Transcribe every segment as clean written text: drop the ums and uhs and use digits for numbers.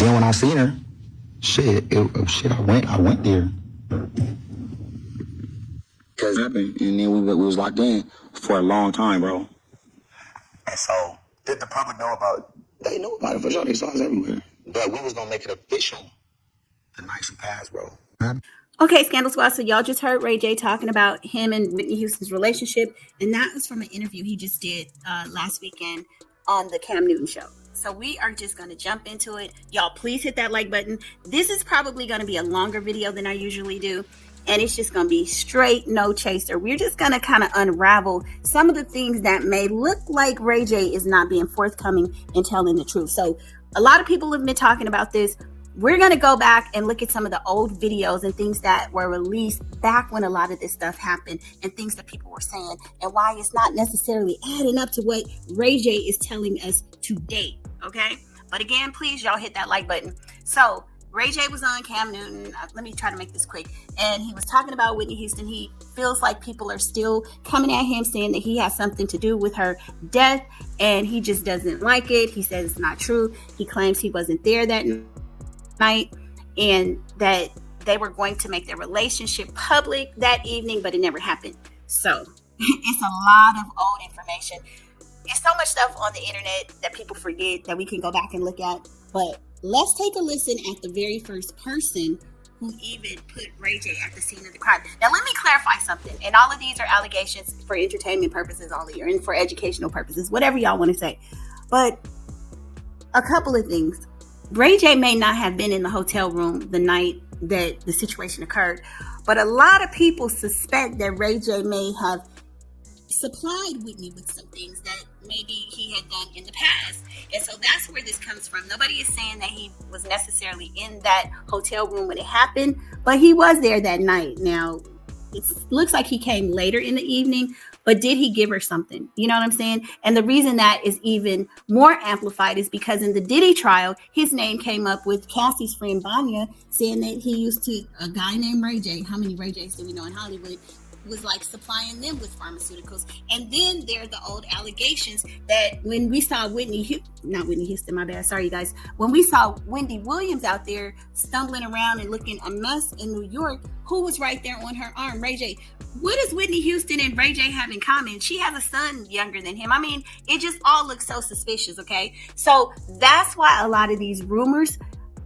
Then when I seen her, I went there. Cause it happened, and then we was locked in for a long time, bro. And so, did the public know about it? They knew about it for sure. They saw us everywhere. But we was gonna make it official the night she passed, bro. Okay, Scandal Squad. So y'all just heard Ray J talking about him and Whitney Houston's relationship, and that was from an interview he just did last weekend on the Cam Newton show. So we are just going to jump into it. Y'all, please hit that like button. This is probably going to be a longer video than I usually do, and it's just going to be straight, no chaser. We're just going to kind of unravel some of the things that may look like Ray J is not being forthcoming and telling the truth. So a lot of people have been talking about this. We're going to go back and look at some of the old videos and things that were released back when a lot of this stuff happened and things that people were saying and why it's not necessarily adding up to what Ray J is telling us today. Okay. But again, please, y'all hit that like button. So Ray J was on Cam Newton. Let me try to make this quick. And he was talking about Whitney Houston. He feels like people are still coming at him saying that he has something to do with her death. And he just doesn't like it. He says it's not true. He claims he wasn't there that night and that they were going to make their relationship public that evening, but it never happened. So it's a lot of old information. It's so much stuff on the internet that people forget that we can go back and look at. But let's take a listen at the very first person who even put Ray J at the scene of the crime. Now, let me clarify something. And all of these are allegations for entertainment purposes only, or for educational purposes, whatever y'all want to say. But a couple of things. Ray J may not have been in the hotel room the night that the situation occurred, but a lot of people suspect that Ray J may have supplied Whitney with some things that maybe he had done in the past. And so that's where this comes from. Nobody is saying that he was necessarily in that hotel room when it happened, but he was there that night. Now, it looks like he came later in the evening, but did he give her something? You know what I'm saying? And the reason that is even more amplified is because in the Diddy trial, his name came up with Cassie's friend Vanya saying that he used to, a guy named Ray J, how many Ray J's do we know in Hollywood, was like supplying them with pharmaceuticals. And then there are the old allegations that when we saw when we saw Wendy Williams out there stumbling around and looking a mess in New York, who was right there on her arm? Ray J. What does Whitney Houston and Ray J have in common? She has a son younger than him. I mean, it just all looks so suspicious, okay? So that's why a lot of these rumors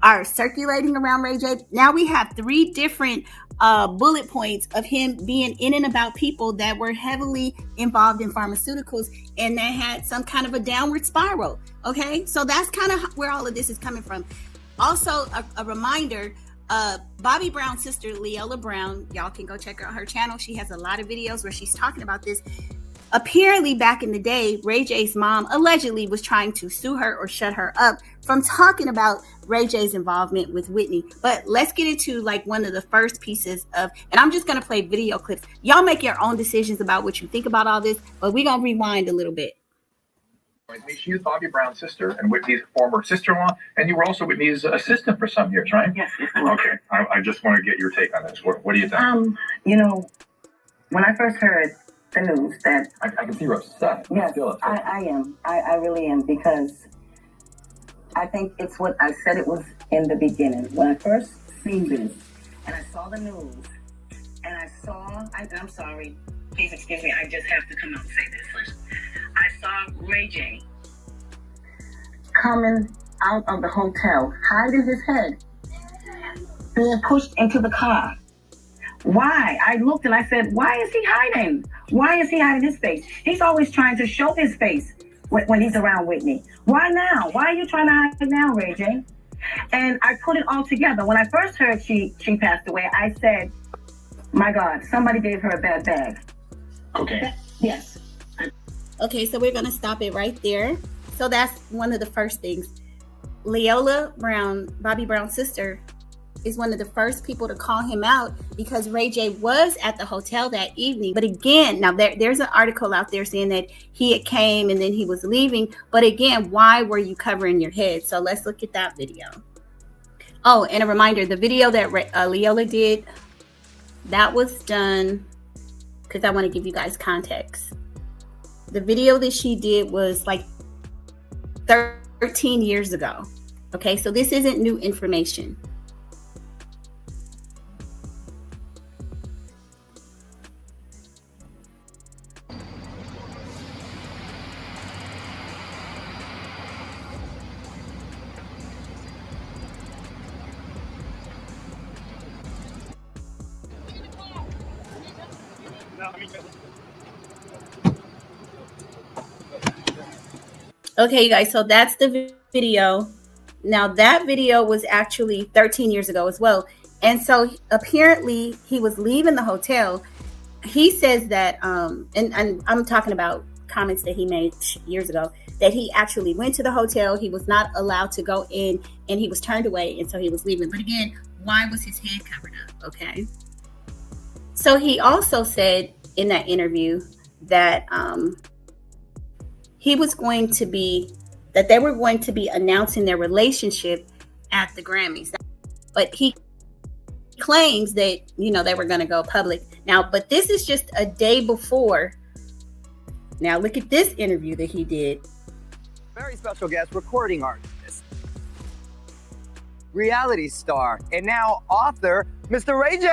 are circulating around Ray J. Now we have 3 different bullet points of him being in and about people that were heavily involved in pharmaceuticals and that had some kind of a downward spiral. Okay, so that's kind of where all of this is coming from. Also, a reminder, Bobby Brown's sister, Leola Brown, y'all can go check out her channel. She has a lot of videos where she's talking about this. Apparently, back in the day, Ray J's mom allegedly was trying to sue her or shut her up from talking about Ray J's involvement with Whitney. But let's get into like one of the first pieces of, and I'm just going to play video clips. Y'all make your own decisions about what you think about all this, but we're going to rewind a little bit. She is Bobby Brown's sister and Whitney's former sister-in-law, and you were also Whitney's assistant for some years, right? Yes. Okay. I just want to get your take on this. What do you think? When I first heard the news that I can see you're upset. Yes, I am. I really am, because I think it's what I said it was in the beginning. When I first seen this and I saw the news and I'm sorry, please excuse me, I just have to come out and say this first. I saw Ray J coming out of the hotel, hiding his head, being pushed into the car. Why? I looked and I said, why is he hiding? Why is he hiding his face? He's always trying to show his face when he's around Whitney. Why now? Why are you trying to hide now, Ray J? And I put it all together. When I first heard she passed away, I said, my God, somebody gave her a bad bag. Okay. Yes. Okay, so we're going to stop it right there. So that's one of the first things. Leola Brown, Bobby Brown's sister, is one of the first people to call him out because Ray J was at the hotel that evening. But again, now there's an article out there saying that he had came and then he was leaving. But again, why were you covering your head? So let's look at that video. Oh, and a reminder, the video that Leola did, that was done because I want to give you guys context. The video that she did was like 13 years ago. Okay, so this isn't new information. Okay, you guys, so that's the video. Now, that video was actually 13 years ago as well. And so apparently he was leaving the hotel. He says that, and I'm talking about comments that he made years ago, that he actually went to the hotel. He was not allowed to go in and he was turned away. And so he was leaving. But again, why was his head covered up? Okay. So he also said in that interview that they were going to be announcing their relationship at the Grammys. But he claims that, they were going to go public. Now, but this is just a day before. Now, look at this interview that he did. Very special guest, recording artist, reality star, and now author, Mr. Ray J.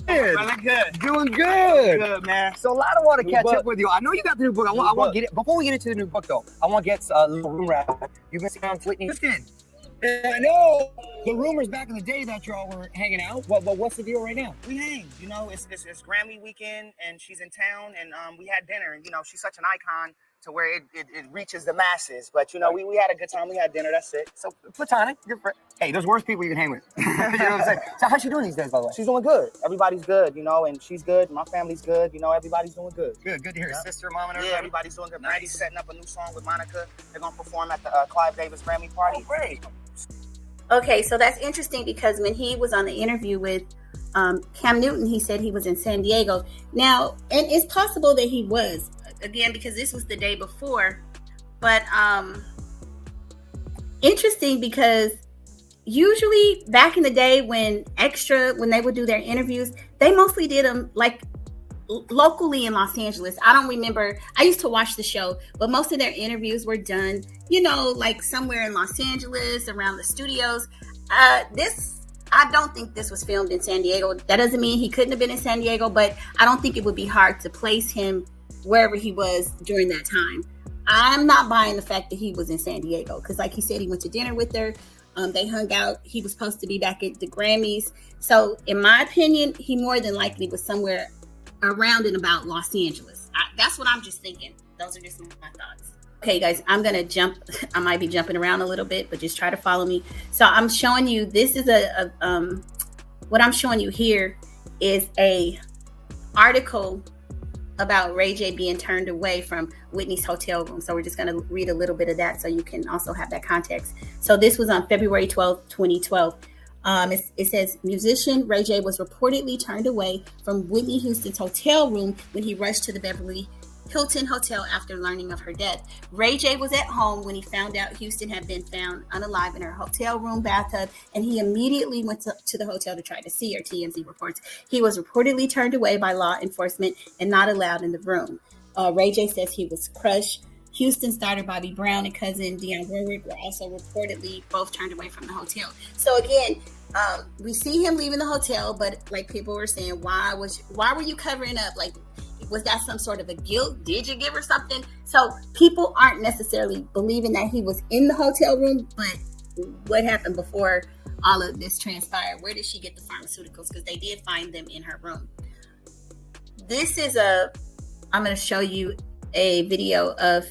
Feeling good. Doing good. Good, man. So a lot I want to New catch book. up with you. I know you got the new book. I want to get it. Before we get into the new book, though, I want to get a little room wrap. You've been seeing Whitney Houston. And I know the rumors back in the day that y'all were hanging out. But what's the deal right now? We hang. It's Grammy weekend, and she's in town, and we had dinner. And she's such an icon to where it reaches the masses. But we had a good time. We had dinner. That's it. So platonic. Hey, there's worse people you can hang with. You know what I'm saying? So how's she doing these days, by the way? She's doing good. Everybody's good, and she's good. My family's good. Everybody's doing good. Good to hear. Yeah. Sister, mom, and Yeah, everybody. everybody's doing good. Nice. Brandy's setting up a new song with Monica. They're gonna perform at the Clive Davis Grammy party. Oh, great. Okay, so that's interesting because when he was on the interview with Cam Newton, he said he was in San Diego. Now, and it's possible that he was, again, because this was the day before. But interesting because usually back in the day when they would do their interviews, they mostly did them like locally in Los Angeles. I don't remember. I used to watch the show, but most of their interviews were done, like somewhere in Los Angeles around the studios. I don't think this was filmed in San Diego. That doesn't mean he couldn't have been in San Diego, but I don't think it would be hard to place him wherever he was during that time. I'm not buying the fact that he was in San Diego because, like he said, he went to dinner with her. They hung out. He was supposed to be back at the Grammys. So, in my opinion, he more than likely was somewhere around and about Los Angeles. That's what I'm just thinking. Those are just my thoughts. Okay, guys, I'm going to jump. I might be jumping around a little bit, but just try to follow me. So I'm showing you, this is what I'm showing you here is a article about Ray J being turned away from Whitney's hotel room. So we're just going to read a little bit of that so you can also have that context. So this was on February 12th, 2012. It says musician Ray J was reportedly turned away from Whitney Houston's hotel room when he rushed to the Beverly Hilton Hotel after learning of her death. Ray J was at home when he found out Houston had been found unalive in her hotel room bathtub, and he immediately went to the hotel to try to see her, TMZ reports. He was reportedly turned away by law enforcement and not allowed in the room. Ray J says he was crushed. Houston's daughter, Bobby Brown, and cousin Dionne Warwick were also reportedly both turned away from the hotel. So again, we see him leaving the hotel, but like people were saying, why were you covering up? Like, was that some sort of a guilt? Did you give her something? So people aren't necessarily believing that he was in the hotel room, but what happened before all of this transpired? Where did she get the pharmaceuticals? Because they did find them in her room. I'm going to show you a video of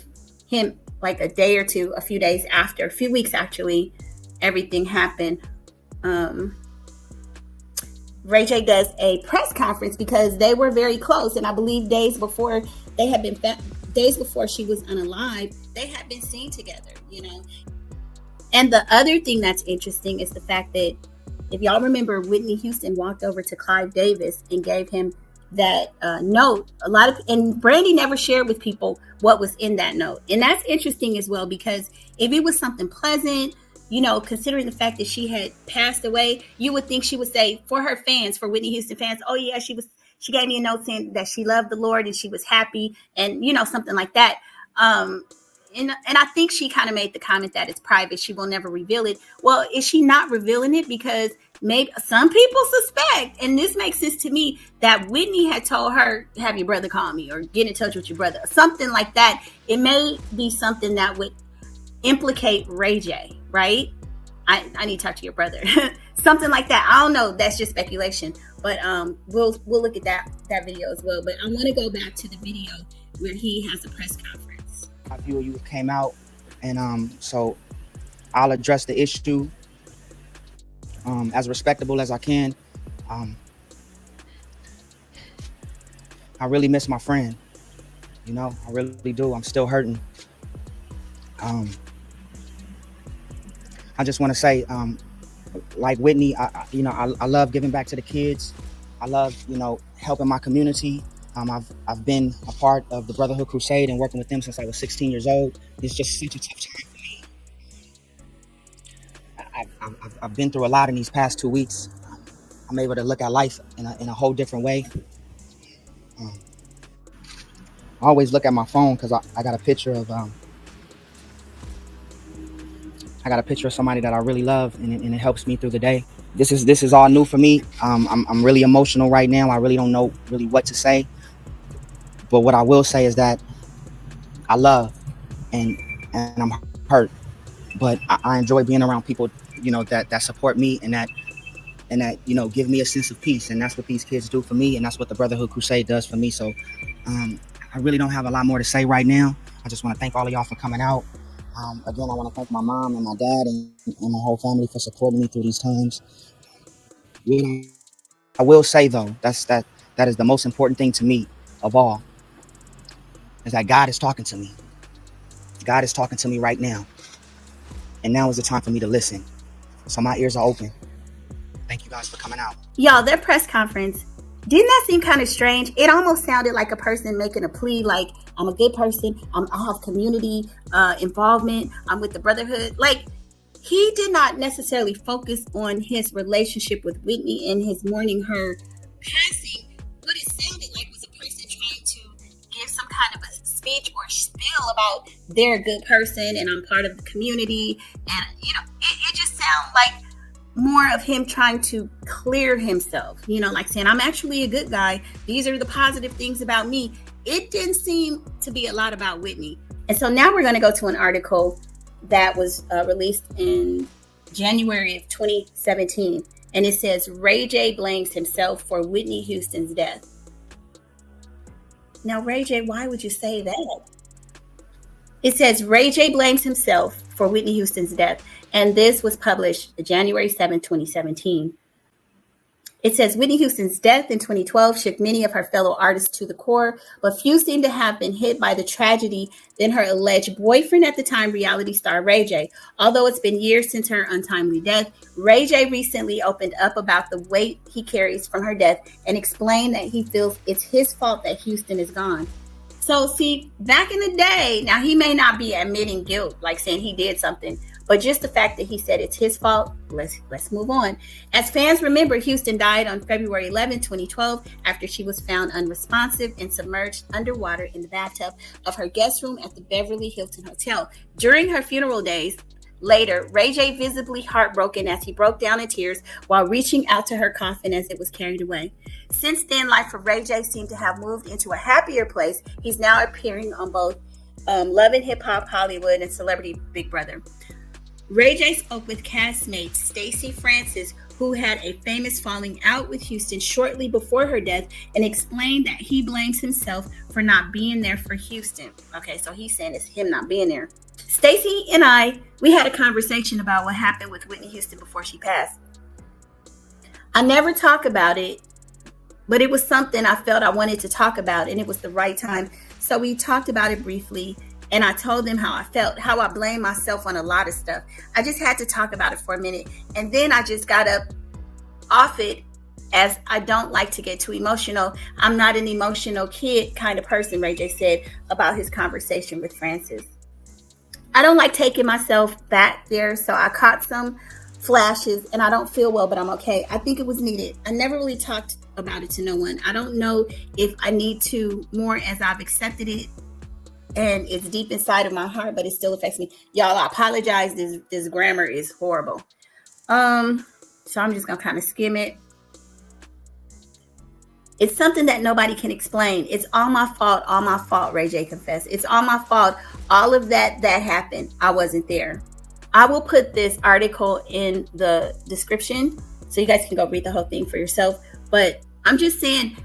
him like a few weeks actually, everything happened. Ray J does a press conference because they were very close, and I believe days before she was unalive, they had been seen together, And the other thing that's interesting is the fact that if y'all remember, Whitney Houston walked over to Clive Davis and gave him that note. And Brandy never shared with people what was in that note, and that's interesting as well because if it was something pleasant, considering the fact that she had passed away, you would think she would say for her fans, for Whitney Houston fans, oh yeah, she gave me a note saying that she loved the Lord and she was happy and something like that. and I think she kind of made the comment that it's private. She will never reveal it. Well, is she not revealing it because maybe some people suspect, and this makes sense to me, that Whitney had told her, have your brother call me or get in touch with your brother, something like that. It may be something that would implicate Ray J, right? I need to talk to your brother. Something like that. I don't know. That's just speculation. But we'll look at that video as well. But I want to go back to the video where he has a press conference. A few of you came out, and so I'll address the issue as respectable as I can. I really miss my friend. You know, I really do. I'm still hurting. I just want to say, like Whitney, I love giving back to the kids. I love, helping my community. I've been a part of the Brotherhood Crusade and working with them since I was 16 years old. It's just such a tough time for me. I've been through a lot in these past 2 weeks. I'm able to look at life in a whole different way. I always look at my phone because I got a picture of somebody that I really love, and it helps me through the day. This is all new for me. I'm really emotional right now. I really don't know really what to say. But what I will say is that I love and I'm hurt. But I enjoy being around people, that support me and that give me a sense of peace. And that's what these kids do for me, and that's what the Brotherhood Crusade does for me. So I really don't have a lot more to say right now. I just want to thank all of y'all for coming out. Again, I want to thank my mom and my dad and my whole family for supporting me through these times. I will say, though, that is the most important thing to me of all, is that God is talking to me. God is talking to me right now. And now is the time for me to listen. So my ears are open. Thank you guys for coming out. Y'all, their press conference, didn't that seem kind of strange? It almost sounded like a person making a plea, like, I'm a good person, I have community involvement, I'm with the Brotherhood. Like, he did not necessarily focus on his relationship with Whitney and his mourning her passing. What it sounded like was a person trying to give some kind of a speech or spiel about they're a good person and I'm part of the community. And, it just sounded like more of him trying to clear himself, like saying, I'm actually a good guy. These are the positive things about me. It didn't seem to be a lot about Whitney. And so now we're going to go to an article that was released in January of 2017. And it says, Ray J blames himself for Whitney Houston's death. Now, Ray J, why would you say that? It says Ray J blames himself for Whitney Houston's death. And this was published January 7, 2017. It says Whitney Houston's death in 2012 shook many of her fellow artists to the core, but few seem to have been hit by the tragedy than her alleged boyfriend at the time, reality star Ray J. Although it's been years since her untimely death, Ray J recently opened up about the weight he carries from her death and explained that he feels it's his fault that Houston is gone. So see, back in the day, now he may not be admitting guilt, like saying he did something, but just the fact that he said it's his fault, let's move on. As fans remember, Houston died on February 11, 2012, after she was found unresponsive and submerged underwater in the bathtub of her guest room at the Beverly Hilton Hotel. During her funeral days, later, Ray J visibly heartbroken as he broke down in tears while reaching out to her coffin as it was carried away. Since then, life for Ray J seemed to have moved into a happier place. He's now appearing on both Love and Hip Hop Hollywood and Celebrity Big Brother. Ray J spoke with castmate Stacey Francis, who had a famous falling out with Houston shortly before her death, and explained that he blames himself for not being there for Houston. Okay, so he's saying it's him not being there. Stacey and we had a conversation about what happened with Whitney Houston before she passed. I never talk about it, but it was something I felt I wanted to talk about, and it was the right time. So we talked about it briefly. And I told them how I felt, how I blame myself on a lot of stuff. I just had to talk about it for a minute. And then I just got up off it, as I don't like to get too emotional. I'm not an emotional kid kind of person, Ray J said about his conversation with Francis. I don't like taking myself back there. So I caught some flashes and I don't feel well, but I'm okay. I think it was needed. I never really talked about it to no one. I don't know if I need to more as I've accepted it. and it's deep inside of my heart, but it still affects me. Y'all, I apologize. This grammar is horrible. So I'm just gonna kind of skim it. It's something that nobody can explain. It's all my fault, Ray J confessed. It's all my fault. All of that happened. I wasn't there. I will put this article in the description so you guys can go read the whole thing for yourself. But I'm just saying,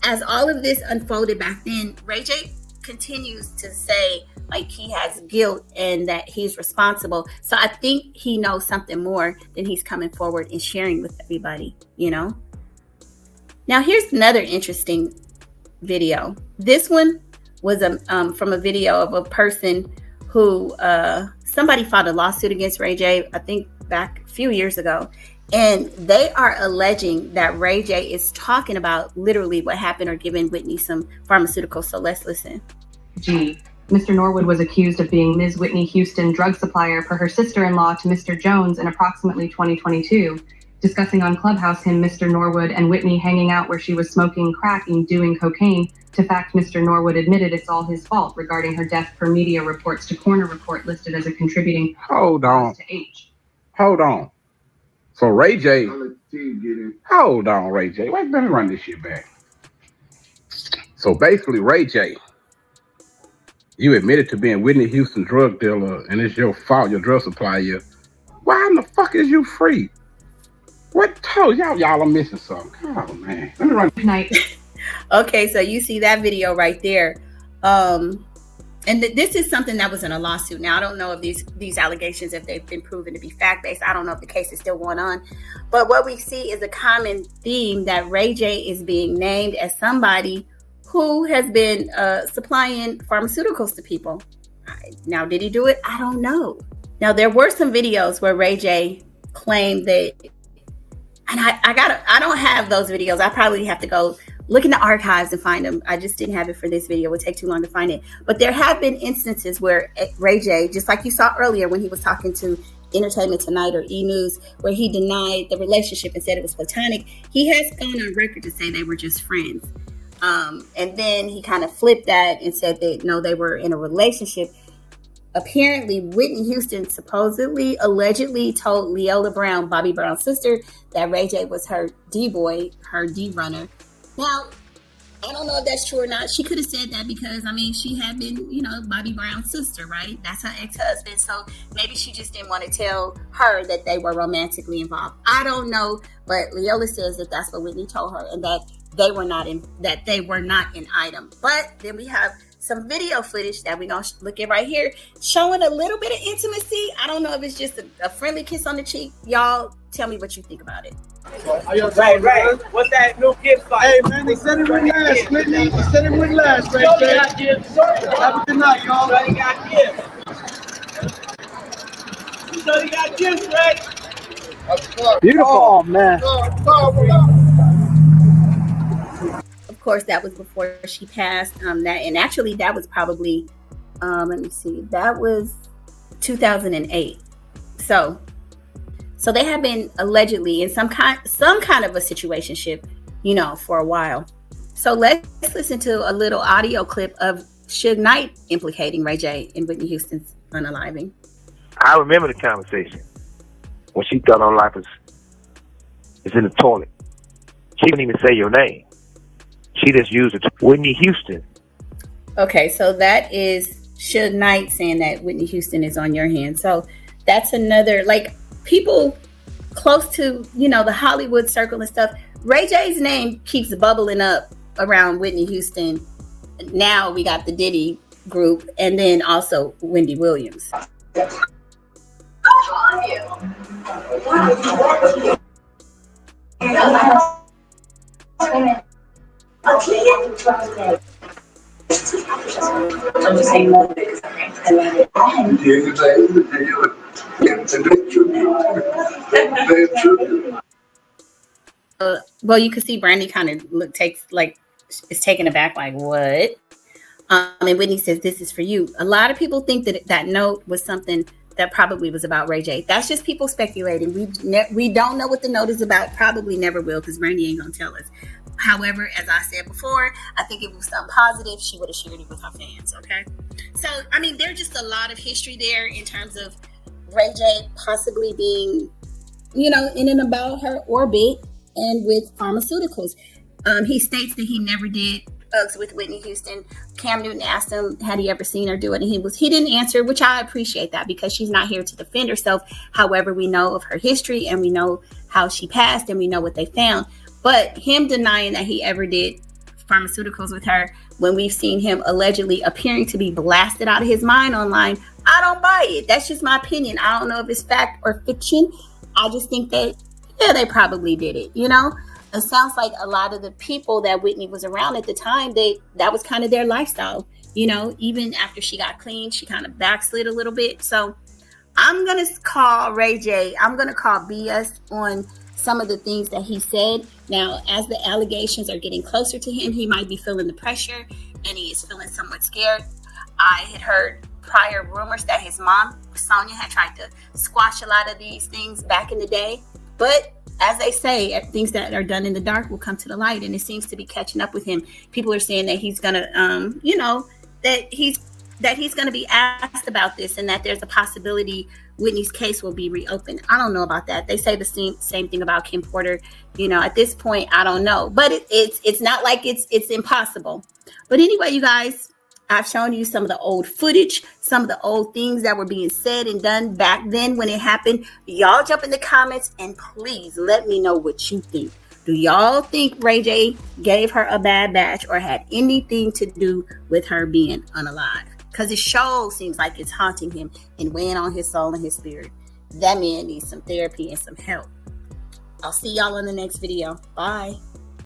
as all of this unfolded back then, Ray J continues to say like he has guilt and that he's responsible. So I think he knows something more than he's coming forward and sharing with everybody, you know? Now, here's another interesting video. This one was from a video of a person who somebody filed a lawsuit against Ray J, I think back a few years ago. And they are alleging that Ray J is talking about literally what happened or giving Whitney some pharmaceuticals. So let's listen. G. Mr. Norwood was accused of being Ms. Whitney Houston drug supplier for her sister-in-law to Mr. Jones in approximately 2022. Discussing on Clubhouse him, Mr. Norwood, and Whitney hanging out where she was smoking crack and doing cocaine. To fact, Mr. Norwood admitted it's all his fault regarding her death per media reports to Corner Report listed as a contributing Hold on. to H. Hold on. So Ray J, hold on, Ray J. Wait, let me run this shit back. So basically, Ray J, you admitted to being Whitney Houston drug dealer, and it's your fault, your drug supplier. Why in the fuck is you free? What told y'all are missing something? Come on, man. Let me run. Good night. Okay, so you see that video right there. And this is something that was in a lawsuit. Now, I don't know if these allegations, if they've been proven to be fact-based. I don't know if the case is still going on. But what we see is a common theme that Ray J is being named as somebody who has been supplying pharmaceuticals to people. Now, did he do it? I don't know. Now, there were some videos where Ray J claimed that, and I don't have those videos. I probably have to go look in the archives and find them. I just didn't have it for this video. It would take too long to find it. But there have been instances where Ray J, just like you saw earlier when he was talking to Entertainment Tonight or E! News, where he denied the relationship and said it was platonic, he has gone on record to say they were just friends. And then he kind of flipped that and said that, no, they were in a relationship. Apparently, Whitney Houston supposedly, allegedly told Leola Brown, Bobby Brown's sister, that Ray J was her D-boy, her D-runner. Now, I don't know if that's true or not. She could have said that because, I mean, she had been, Bobby Brown's sister, right? That's her ex-husband. So maybe she just didn't want to tell her that they were romantically involved. I don't know, but Leola says that that's what Whitney told her and that they were not an item. But then we have some video footage that we're going to look at right here showing a little bit of intimacy. I don't know if it's just a friendly kiss on the cheek. Y'all tell me what you think about it. Right. What's that new gift fight? Hey, man, they said it with last, Whitney. They said it with last, Ray J. Have a good night, y'all. So you got gifts. So you got gifts, Ray. Beautiful. Oh, man. Of course, that was before she passed. That was probably, let me see, that was 2008. So they have been allegedly in some kind of a situationship, for a while. So let's listen to a little audio clip of Suge Knight implicating Ray J and Whitney Houston's unaliving. I remember the conversation when she thought her life was in the toilet. She didn't even say your name. She just used it. Whitney Houston. Okay, so that is Suge Knight saying that Whitney Houston is on your hand. So that's another, people close to, the Hollywood circle and stuff. Ray J's name keeps bubbling up around Whitney Houston. Now we got the Diddy group and then also Wendy Williams. Well, you can see Brandy kind of is taken aback, like, what? And Whitney says, "This is for you." A lot of people think that note was something that probably was about Ray J. That's just people speculating. We don't know what the note is about. Probably never will, because Brandy ain't gonna tell us. However, as I said before, I think if it was something positive, she would have shared it with her fans, okay? So, I mean, there's just a lot of history there in terms of Ray J possibly being, you know, in and about her orbit and with pharmaceuticals. He states that he never did drugs with Whitney Houston. Cam Newton asked him, had he ever seen her do it? And he didn't answer, which I appreciate that because she's not here to defend herself. However, we know of her history and we know how she passed and we know what they found. But him denying that he ever did pharmaceuticals with her when we've seen him allegedly appearing to be blasted out of his mind online, I don't buy it. That's just my opinion. I don't know if it's fact or fiction. I just think that, yeah, they probably did it, you know? It sounds like a lot of the people that Whitney was around at the time, that was kind of their lifestyle. You know, even after she got clean, she kind of backslid a little bit. So I'm going to call Ray J. I'm going to call BS on some of the things that he said. Now, as the allegations are getting closer to him, he might be feeling the pressure and he is feeling somewhat scared. I had heard prior rumors that his mom, Sonia, had tried to squash a lot of these things back in the day. But as they say, things that are done in the dark will come to the light, and it seems to be catching up with him. People are saying that he's gonna, that he's gonna be asked about this, and that there's a possibility Whitney's case will be reopened. I don't know about that. They say the same thing about Kim Porter. You know, at this point, I don't know, but it's not like it's impossible. But anyway, you guys, I've shown you some of the old footage, some of the old things that were being said and done back then when it happened. Y'all jump in the comments and please let me know what you think. Do y'all think Ray J gave her a bad batch or had anything to do with her being unalive? Because it sure seems like it's haunting him and weighing on his soul and his spirit. That man needs some therapy and some help. I'll see y'all in the next video. Bye.